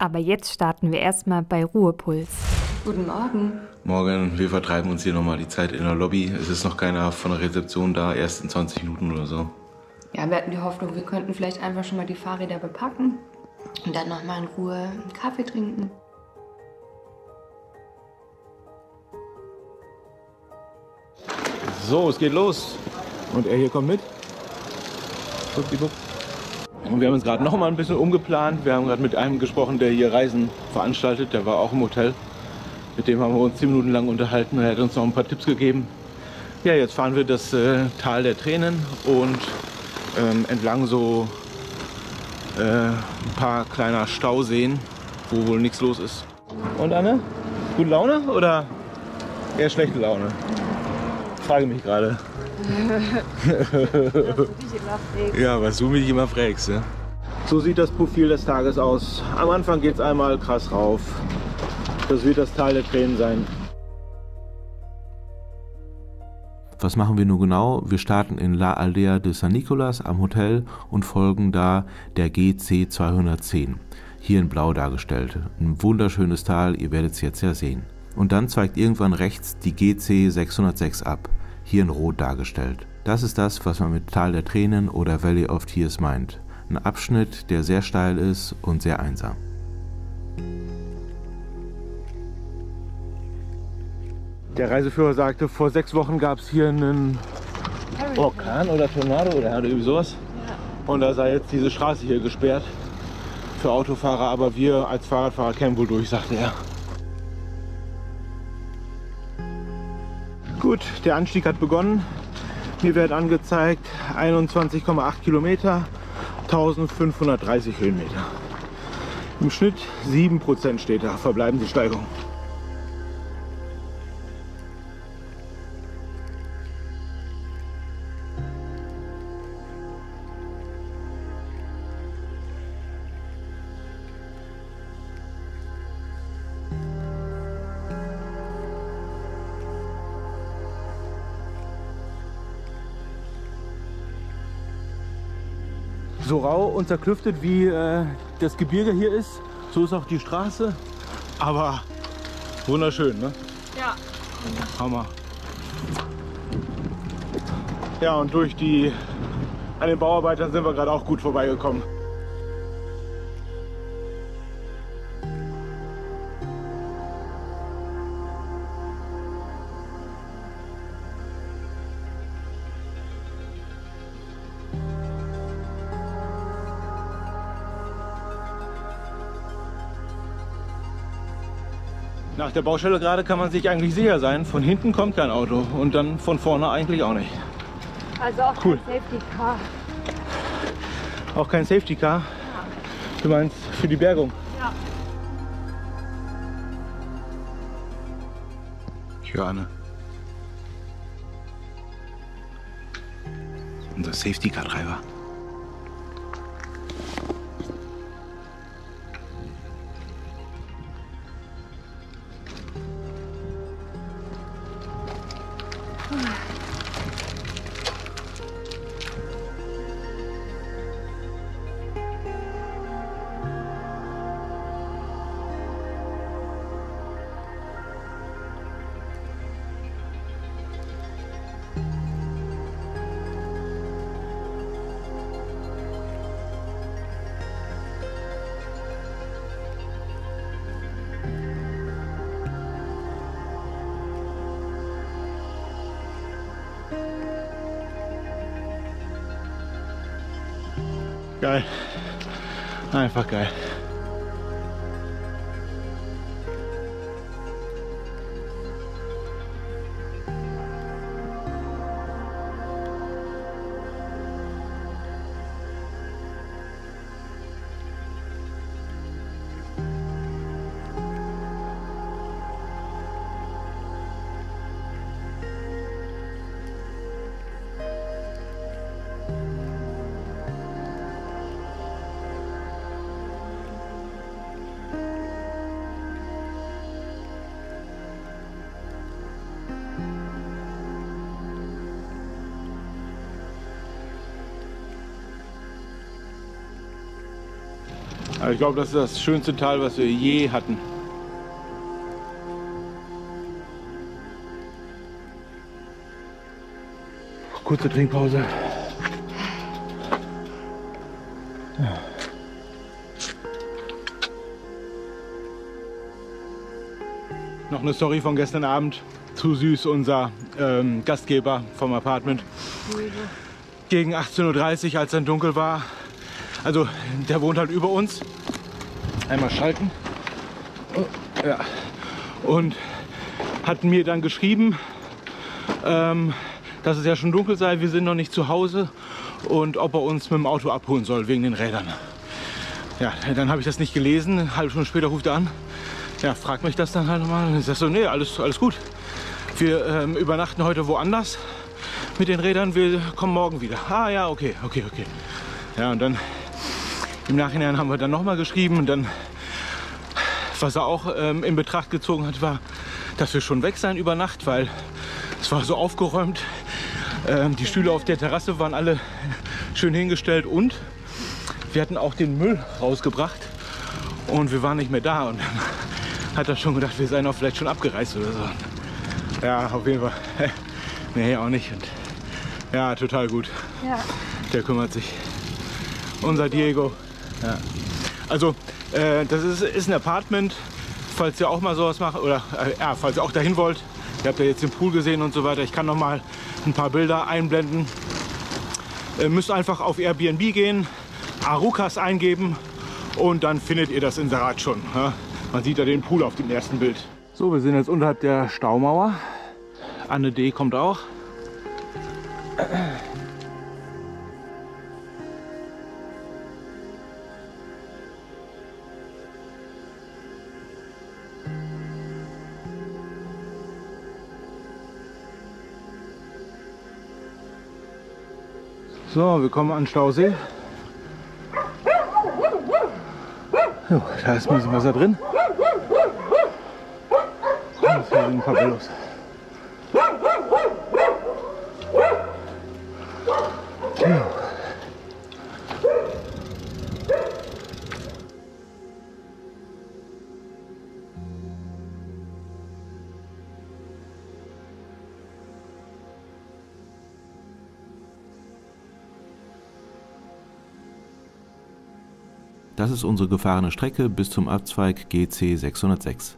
Aber jetzt starten wir erstmal bei Ruhepuls. Guten Morgen. Morgen, wir vertreiben uns hier nochmal die Zeit in der Lobby. Es ist noch keiner von der Rezeption da, erst in 20 Minuten oder so. Ja, wir hatten die Hoffnung, wir könnten vielleicht einfach schon mal die Fahrräder bepacken und dann nochmal in Ruhe einen Kaffee trinken. So, es geht los. Und er hier kommt mit. Und wir haben uns gerade noch mal ein bisschen umgeplant. Wir haben gerade mit einem gesprochen, der hier Reisen veranstaltet. Der war auch im Hotel. Mit dem haben wir uns 10 Minuten lang unterhalten. Er hat uns noch ein paar Tipps gegeben. Ja, jetzt fahren wir das Tal der Tränen und entlang so ein paar kleiner Stauseen, wo wohl nichts los ist. Und Anne, gute Laune oder eher schlechte Laune? Ich frage mich gerade. Ja, was du mich immer fragst. Ja? So sieht das Profil des Tages aus. Am Anfang geht es einmal krass rauf. Das wird das Tal der Tränen sein. Was machen wir nun genau? Wir starten in La Aldea de San Nicolás am Hotel und folgen da der GC 210, hier in blau dargestellt. Ein wunderschönes Tal, ihr werdet es jetzt ja sehen. Und dann zweigt irgendwann rechts die GC 606 ab, hier in rot dargestellt. Das ist das, was man mit Tal der Tränen oder Valley of Tears meint. Ein Abschnitt, der sehr steil ist und sehr einsam. Der Reiseführer sagte, vor 6 Wochen gab es hier einen Orkan oder Tornado oder irgendwie sowas. Ja. Und da sei jetzt diese Straße hier gesperrt für Autofahrer, aber wir als Fahrradfahrer kämen wohl durch, sagte er. Gut, der Anstieg hat begonnen. Mir wird angezeigt 21,8 Kilometer, 1530 Höhenmeter. Im Schnitt 7% steht da, verbleibende Steigung. So rau und zerklüftet wie das Gebirge hier ist, so ist auch die Straße, aber wunderschön, ne? Ja. Hammer. Ja, und durch an den Bauarbeitern sind wir gerade auch gut vorbeigekommen. Nach der Baustelle gerade kann man sich eigentlich sicher sein, von hinten kommt kein Auto und dann von vorne eigentlich auch nicht. Also auch cool. kein Safety Car. Auch kein Safety Car? Ja. Du meinst für die Bergung? Ja. Ich höre Anne. Unser Safety Car Treiber. Geil. Einfach geil. Aber ich glaube, das ist das schönste Tal, was wir je hatten. Kurze Trinkpause. Ja. Noch eine Story von gestern Abend. Zu süß, unser Gastgeber vom Apartment. Gegen 18:30 Uhr, als dann dunkel war. Also der wohnt halt über uns. Einmal schalten. Ja. Und hat mir dann geschrieben, dass es ja schon dunkel sei, wir sind noch nicht zu Hause und ob er uns mit dem Auto abholen soll wegen den Rädern. Ja, dann habe ich das nicht gelesen. Eine halbe Stunde später ruft er an. Ja, fragt mich das dann halt nochmal. Und ich sage so, nee, alles gut. Wir übernachten heute woanders mit den Rädern. Wir kommen morgen wieder. Ah ja, okay. Ja, und dann im Nachhinein haben wir dann nochmal geschrieben. Und dann, was er auch in Betracht gezogen hat, war, dass wir schon weg seien über Nacht, weil es war so aufgeräumt. Die Stühle auf der Terrasse waren alle schön hingestellt und wir hatten auch den Müll rausgebracht und wir waren nicht mehr da. Und dann hat er schon gedacht, wir seien auch vielleicht schon abgereist oder so. Ja, auf jeden Fall. Nee, auch nicht. Und ja, total gut. Ja. Der kümmert sich. Unser Diego. Ja. Also, das ist ein Apartment, falls ihr auch mal sowas macht oder ja, falls ihr auch dahin wollt. Ihr habt ja jetzt den Pool gesehen und so weiter. Ich kann noch mal ein paar Bilder einblenden. Ihr müsst einfach auf Airbnb gehen, Arucas eingeben und dann findet ihr das Inserat schon. Ja? Man sieht ja den Pool auf dem ersten Bild. So, wir sind jetzt unterhalb der Staumauer. Anne D. kommt auch. So, wir kommen an Stausee. So, da ist ein bisschen Wasser drin. Das sind ein paar Bellos. Ja. Das ist unsere gefahrene Strecke bis zum Abzweig GC 606.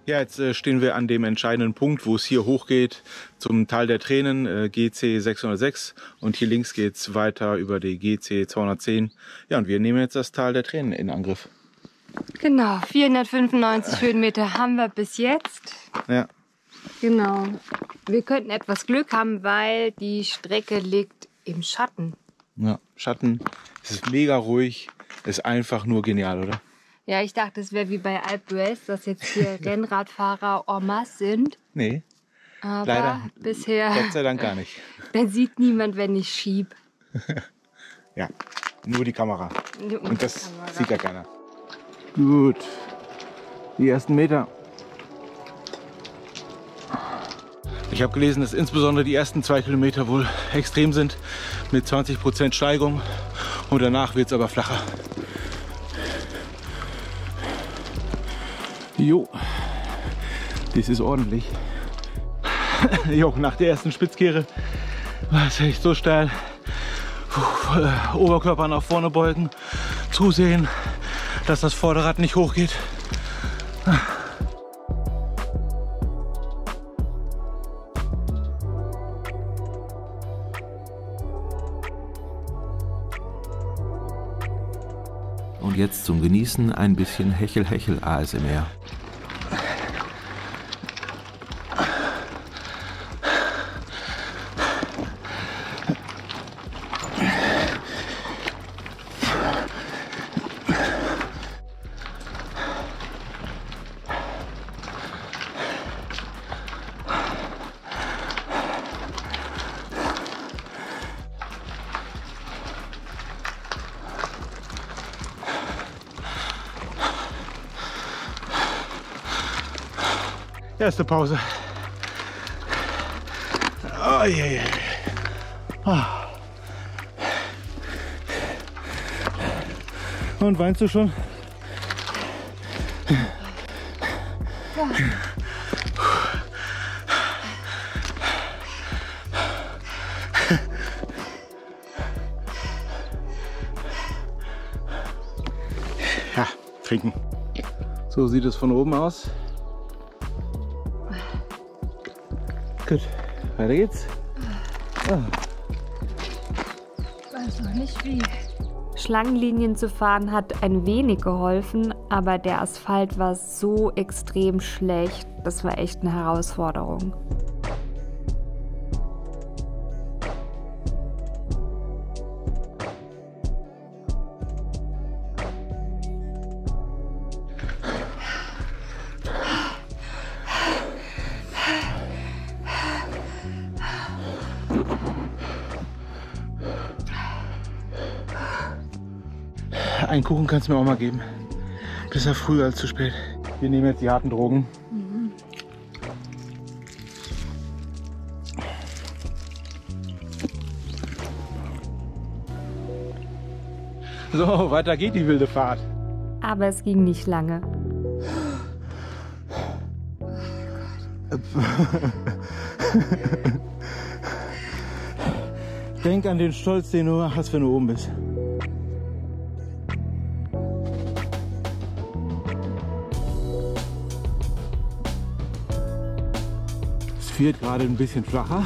Ja, jetzt stehen wir an dem entscheidenden Punkt, wo es hier hochgeht zum Tal der Tränen, GC 606. Und hier links geht es weiter über die GC 210. Ja, und wir nehmen jetzt das Tal der Tränen in Angriff. Genau, 495 Höhenmeter haben wir bis jetzt. Ja. Genau. Wir könnten etwas Glück haben, weil die Strecke liegt im Schatten. Ja, Schatten, es ist mega ruhig, ist einfach nur genial, oder? Ja, ich dachte, es wäre wie bei Alpe d'Huez, dass jetzt hier Rennradfahrer en masse sind. Nee, aber leider, bisher, Gott sei Dank gar nicht. dann sieht niemand, wenn ich schieb. Ja, nur die Kamera. Und das Kamera. sieht ja keiner. Gut, die ersten Meter. Ich habe gelesen, dass insbesondere die ersten 2 Kilometer wohl extrem sind, mit 20% Steigung. Und danach wird es aber flacher. Jo, das ist ordentlich. Jo, nach der ersten Spitzkehre war es echt so steil. Oberkörper nach vorne beugen, zusehen, dass das Vorderrad nicht hochgeht. Und jetzt zum Genießen ein bisschen Hechel-Hechel ASMR. Erste Pause. Oh, yeah, yeah. Oh. Und weinst du schon? Ja. Ja, trinken. So sieht es von oben aus. Gut, weiter geht's. Oh. Ich weiß noch nicht wie. Schlangenlinien zu fahren hat ein wenig geholfen, aber der Asphalt war so extrem schlecht. Das war echt eine Herausforderung. Einen Kuchen kannst du mir auch mal geben. Besser früh als zu spät. Wir nehmen jetzt die harten Drogen. So, weiter geht die wilde Fahrt. Aber es ging nicht lange. Denk an den Stolz, den du hast, wenn du oben bist. Es wird gerade ein bisschen flacher.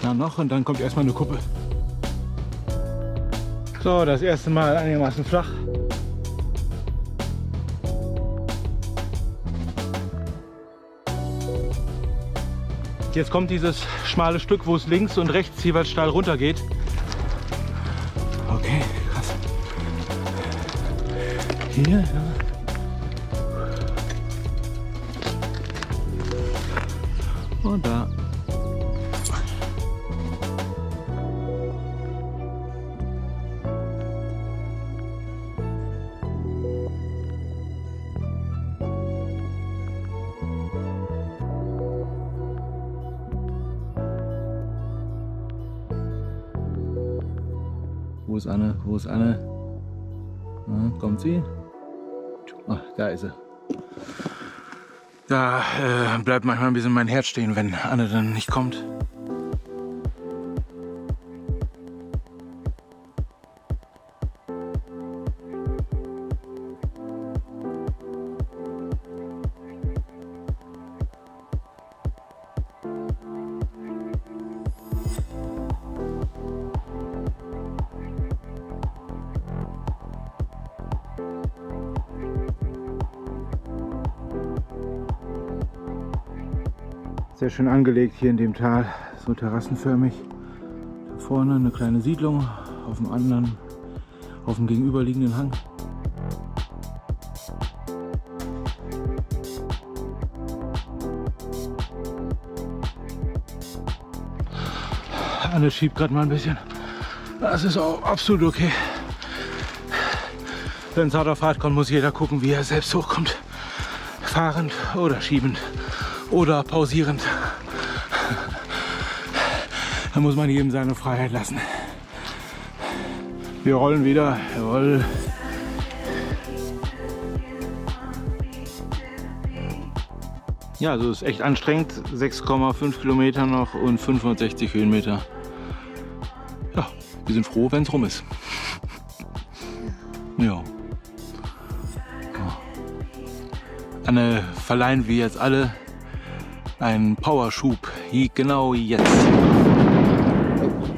Na noch und dann kommt erstmal eine Kuppe. So, das erste Mal einigermaßen flach. Jetzt kommt dieses schmale Stück, wo es links und rechts jeweils steil runter geht. Okay, krass. Hier, ja. Und da. Wo ist Anne? Wo ist Anne? Na, kommt sie? Ach, da ist sie. Da bleibt manchmal ein bisschen mein Herz stehen, wenn Anne dann nicht kommt. Sehr schön angelegt hier in dem Tal, so terrassenförmig. Da vorne eine kleine Siedlung, auf dem gegenüberliegenden Hang. Anne schiebt gerade mal ein bisschen. Das ist auch absolut okay. Wenn es hart auf hart kommt, muss jeder gucken, wie er selbst hochkommt. Fahrend oder schiebend. Oder pausierend. Da muss man jedem seine Freiheit lassen. Wir rollen wieder. Jawohl. Ja, also ist echt anstrengend. 6,5 Kilometer noch und 560 Höhenmeter. Ja, wir sind froh, wenn es rum ist. Ja. Anne verleihen wir jetzt alle einen Powerschub, genau jetzt.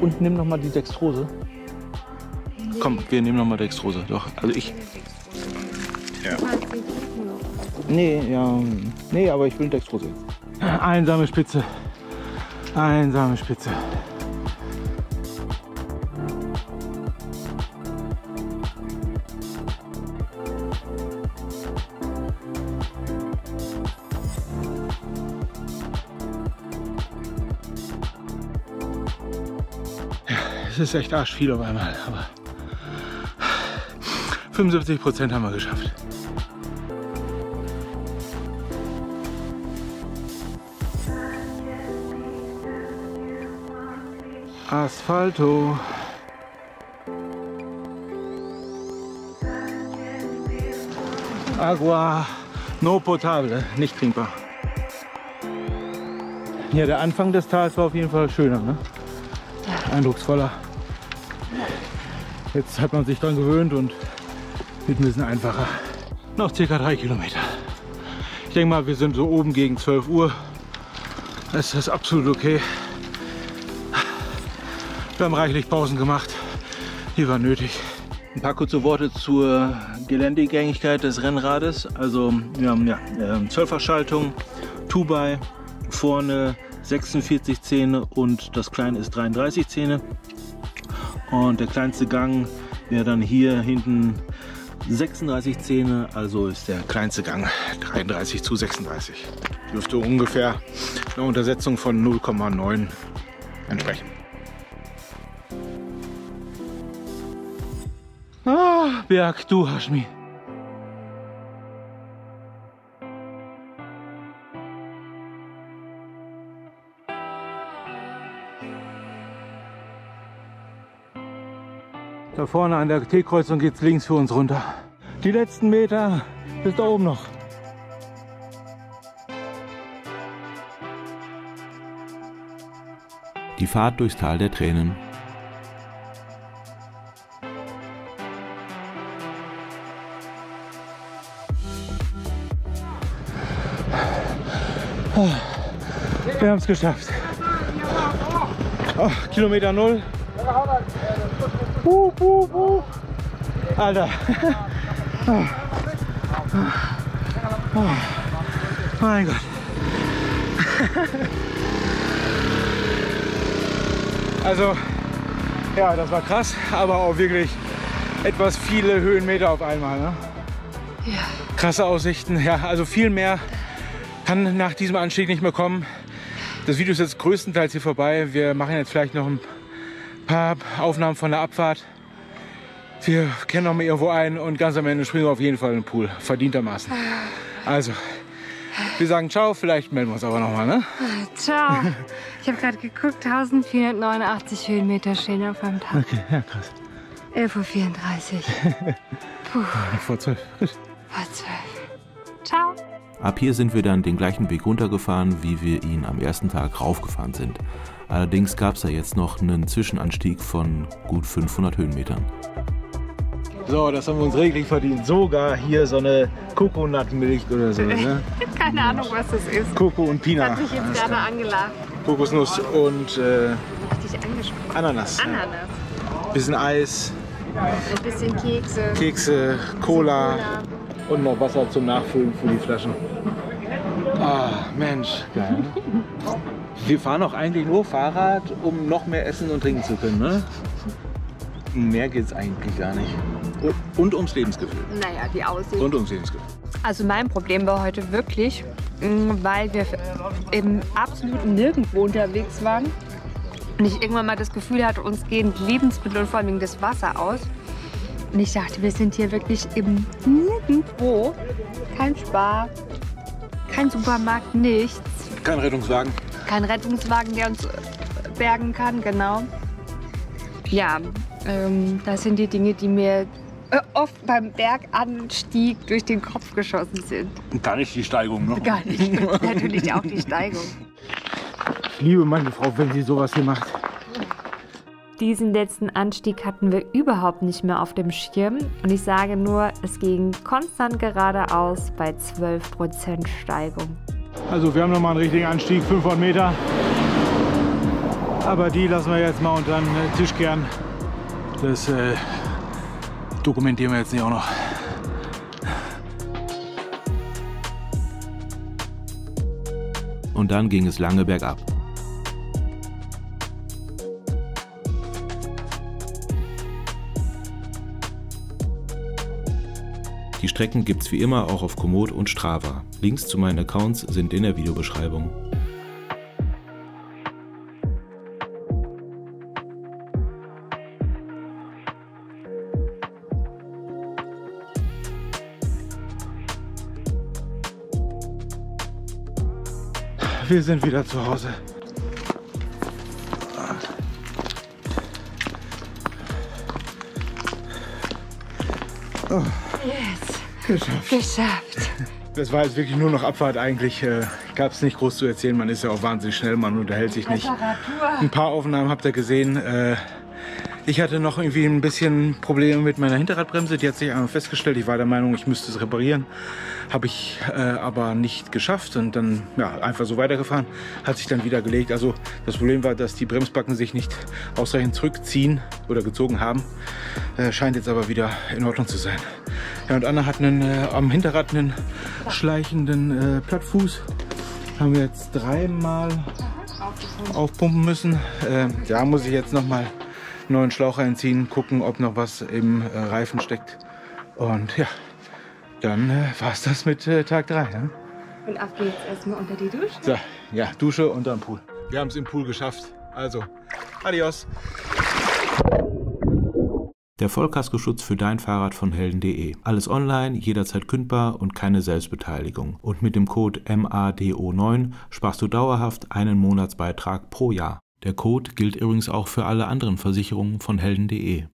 Und nimm noch mal die Dextrose. Komm, wir nehmen noch mal Dextrose. Doch, also ich. Ja. Nee, aber ich will Dextrose jetzt. Einsame Spitze. Einsame Spitze. Es ist echt arschviel auf einmal, aber 75% haben wir geschafft. Asphalto. Agua no potable, nicht trinkbar. Ja, der Anfang des Tals war auf jeden Fall schöner, ne? Eindrucksvoller. Jetzt hat man sich dran gewöhnt und wird ein bisschen einfacher. Noch ca. 3 Kilometer. Ich denke mal, wir sind so oben gegen 12 Uhr. Das ist absolut okay. Wir haben reichlich Pausen gemacht. Die war nötig. Ein paar kurze Worte zur Geländegängigkeit des Rennrades. Also wir haben ja 12er-Schaltung, Two-by, vorne 46 Zähne und das kleine ist 33 Zähne. Und der kleinste Gang wäre dann hier hinten 36 Zähne, also ist der kleinste Gang 33 zu 36. Dürfte ungefähr eine Untersetzung von 0,9 entsprechen. Ah, Berg, du Hashmi. Da vorne an der T-Kreuzung geht es links für uns runter. Die letzten Meter bis da oben noch. Die Fahrt durchs Tal der Tränen. Wir haben es geschafft. Oh, Kilometer 0. Alter. Oh, mein Gott. Also, ja, das war krass, aber auch wirklich etwas viele Höhenmeter auf einmal. Ne? Ja. Krasse Aussichten, ja, also viel mehr kann nach diesem Anstieg nicht mehr kommen. Das Video ist jetzt größtenteils hier vorbei. Wir machen jetzt vielleicht noch ein paar Aufnahmen von der Abfahrt. Wir kennen noch mal irgendwo ein und ganz am Ende springen wir auf jeden Fall in den Pool, verdientermaßen. Also, wir sagen ciao, vielleicht melden wir uns aber noch mal, ne? Ciao. Ich habe gerade geguckt, 1489 Höhenmeter stehen auf einem Tag. Okay, ja, krass. 11:34 Uhr. Puh. Vor 12. Vor 12. Ciao. Ab hier sind wir dann den gleichen Weg runtergefahren, wie wir ihn am ersten Tag raufgefahren sind. Allerdings gab es da jetzt noch einen Zwischenanstieg von gut 500 Höhenmetern. So, das haben wir uns reglich verdient. Sogar hier so eine Kokonatmilch oder so. Ne? Keine Ahnung, was das ist. Koko und Pina. Hat mich jetzt gerade angelacht. Kokosnuss und Richtig angesprochen. Ananas. Ananas. Ja. Bisschen Eis, Ein bisschen Kekse. Kekse, Cola und noch Wasser zum Nachfüllen für die Flaschen. Ah, Mensch, geil. Wir fahren auch eigentlich nur Fahrrad, um noch mehr essen und trinken zu können, ne? Mehr geht's eigentlich gar nicht. Und ums Lebensgefühl. Naja, die Aussicht. Und ums Lebensgefühl. Also mein Problem war heute wirklich, weil wir im absoluten Nirgendwo unterwegs waren und ich irgendwann mal das Gefühl hatte, uns gehen Lebensmittel und vor allem das Wasser aus. Und ich dachte, wir sind hier wirklich im Nirgendwo. Kein Spar, kein Supermarkt, nichts. Kein Rettungswagen. Kein Rettungswagen, der uns bergen kann, genau. Ja, das sind die Dinge, die mir oft beim Berganstieg durch den Kopf geschossen sind. Gar nicht die Steigung, ne? Gar nicht. Natürlich auch die Steigung. Ich liebe meine Frau, wenn sie sowas hier macht. Diesen letzten Anstieg hatten wir überhaupt nicht mehr auf dem Schirm. Und ich sage nur, es ging konstant geradeaus bei 12% Steigung. Also wir haben nochmal einen richtigen Anstieg, 500 Meter. Aber die lassen wir jetzt mal unter den Tisch kehren. Das dokumentieren wir jetzt nicht auch noch. Und dann ging es lange bergab. Die Strecken gibt's wie immer auch auf Komoot und Strava. Links zu meinen Accounts sind in der Videobeschreibung. Wir sind wieder zu Hause. Yes. Geschafft. Das war jetzt wirklich nur noch Abfahrt eigentlich. Gab es nicht groß zu erzählen. Man ist ja auch wahnsinnig schnell, man unterhält sich nicht. Ein paar Aufnahmen habt ihr gesehen. Ich hatte noch irgendwie ein bisschen Probleme mit meiner Hinterradbremse. Die hat sich einmal festgestellt. Ich war der Meinung, ich müsste es reparieren. Habe ich aber nicht geschafft und dann ja, einfach so weitergefahren. Hat sich dann wieder gelegt. Also das Problem war, dass die Bremsbacken sich nicht ausreichend zurückziehen oder gezogen haben. Scheint jetzt aber wieder in Ordnung zu sein. Ja, und Anna hat am Hinterrad einen schleichenden Plattfuß. Haben wir jetzt 3-mal aufpumpen müssen. Da muss ich jetzt nochmal einen neuen Schlauch reinziehen, gucken, ob noch was im Reifen steckt. Und ja, dann war es das mit Tag 3. Ne? Und ab geht's erstmal unter die Dusche. So, ja, Dusche und dann Pool. Wir haben es im Pool geschafft. Also, adios. Der Vollkaskoschutz für dein Fahrrad von Helden.de. Alles online, jederzeit kündbar und keine Selbstbeteiligung. Und mit dem Code MADO9 sparst du dauerhaft einen Monatsbeitrag pro Jahr. Der Code gilt übrigens auch für alle anderen Versicherungen von Helden.de.